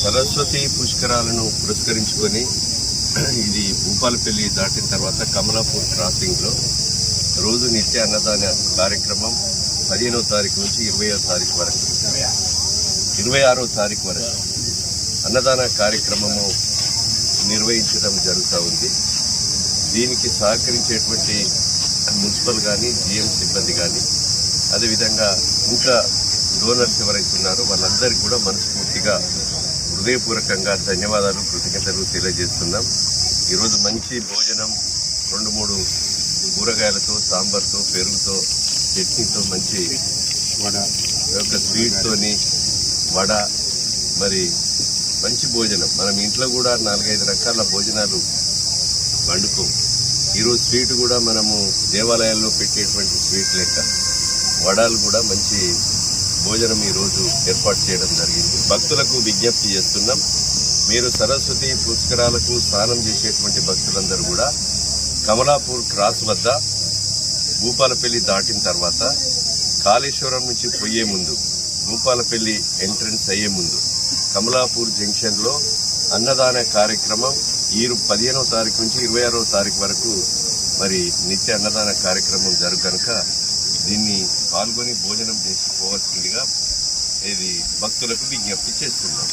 సరస్వతి పుష్కరాలను పురస్కరించుకొని ఇది భూపాలపల్లి దాటిన తర్వాత కమలాపూర్ క్రాసింగ్లో రోజు నిత్య అన్నదాన కార్యక్రమం 15వ తారీఖు నుంచి 20వ తారీఖు వరకు 26వ తారీఖు వరకు అన్నదాన కార్యక్రమము నిర్వహించడం జరుగుతూ ఉంది. దీనికి సహకరించేటువంటి మున్సిపల్ కానీ జిఎం సిబ్బంది కానీ అదేవిధంగా ఇంకా డోనర్స్ ఎవరైతే ఉన్నారో వాళ్ళందరికీ కూడా మనస్ఫూర్తిగా హృదయపూర్వకంగా ధన్యవాదాలు కృతజ్ఞతలు తెలియజేస్తున్నాం. ఈరోజు మంచి భోజనం 2-3 కూరగాయలతో సాంబార్తో పెరుగుతో చట్నీతో మంచి వడ యొక్క స్వీట్తోని వడ మరి మంచి భోజనం. మనం ఇంట్లో కూడా 4-5 రకాల భోజనాలు వండుకోం. ఈరోజు స్వీట్ కూడా మనము దేవాలయాల్లో పెట్టేటువంటి స్వీట్ లెక్క వడాలు కూడా మంచి భోజనం ఈరోజు ఏర్పాటు చేయడం జరిగింది. భక్తులకు విజ్ఞప్తి చేస్తున్నాం, మీరు సరస్వతి పుష్కరాలకు స్నానం చేసేటువంటి భక్తులందరూ కూడా కమలాపూర్ క్రాస్ వద్ద భూపాలపల్లి దాటిన తర్వాత కాళేశ్వరం నుంచి పోయే ముందు భూపాలపల్లి ఎంట్రన్స్ అయ్యే ముందు కమలాపూర్ జంక్షన్లో అన్నదాన కార్యక్రమం 15వ తారీఖు నుంచి 26వ తారీఖు వరకు మరి నిత్య అన్నదాన కార్యక్రమం జరుగు కనుక దీన్ని పాల్గొని భోజనం చేసి పోవాల్సిందిగా ఇది భక్తులకు విజ్ఞప్తి చేస్తున్నాం.